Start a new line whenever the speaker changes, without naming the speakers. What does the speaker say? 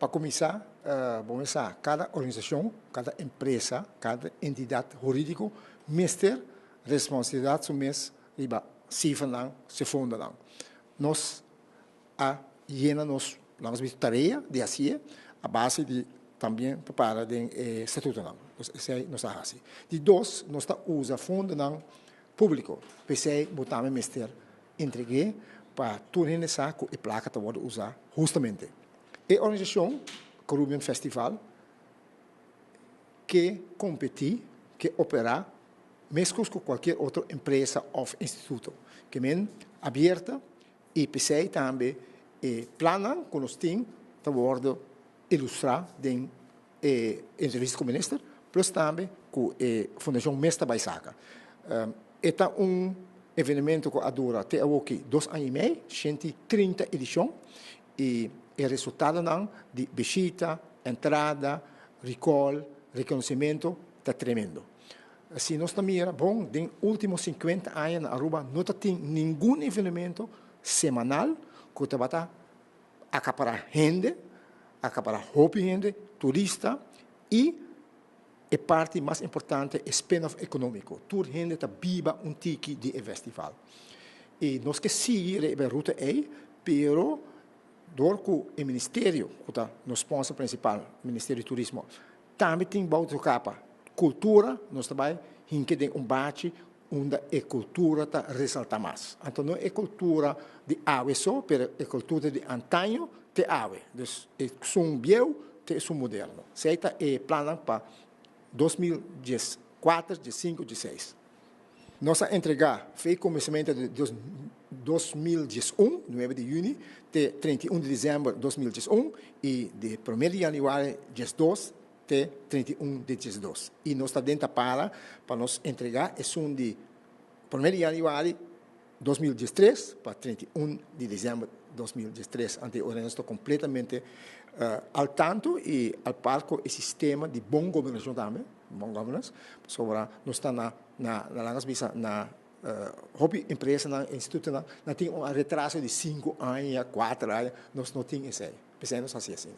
para começar, cada organização, cada empresa, cada entidade jurídica, ter responsabilidade sobre riba cifra se funda não. Nós a nos tarefa de assim, a base de também preparar de estatuto não. Nós assim. De dois, nós usa fundo não público, PC botamos mister entreguei para tudo nessa que a placa tá pode usar justamente. E a organização Caribbean Festival que compete, que opera mesmo com qualquer outra empresa ou instituto, que é aberta e PC também plana com os teams para poder ilustrar em entrevista com o ministro, plus também com a Fundação Mestre Baisaca. Este evento que dura até aqui 2 anos e meio, 130 edições, e o resultado de visita, entrada, recall, reconhecimento, está tremendo. Se nós miramos, bom, nos últimos 50 anos na Aruba, não tem nenhum evento semanal que vai acaparar gente, acaparar hobby gente, turista e a parte mais importante é spin-off econômico. Toda gente está viva tiki de festival. E nós que seguir a ruta aí, pero door que o Ministério, que é o sponsor principal, o Ministério do Turismo, também tem bauta capa. Cultura, nós também tem bate onde a cultura está ressalta mais. Então, não é cultura de ave só, mas é cultura de antanho de ave. Então, é som biel, é som moderno. Seita é plano para 2014, 2015, 2016. Nós entregar foi começamento de 2011, 9 de junho, até 31 de dezembro de 2011, e de 1 de janeiro de 2012, até 31 de 2012. E nós estamos dentro para nos entregar, é de 1 de janeiro de 2013 para 31 de dezembro de 2013. Então, nós estamos completamente ao tanto e ao par com o sistema de boa governação também, bom governance, sobre nós estamos na hobby empresa, na instituto, não tem um retraso de 5 anos, 4 anos, nós não temos isso aí. Pensamos assim.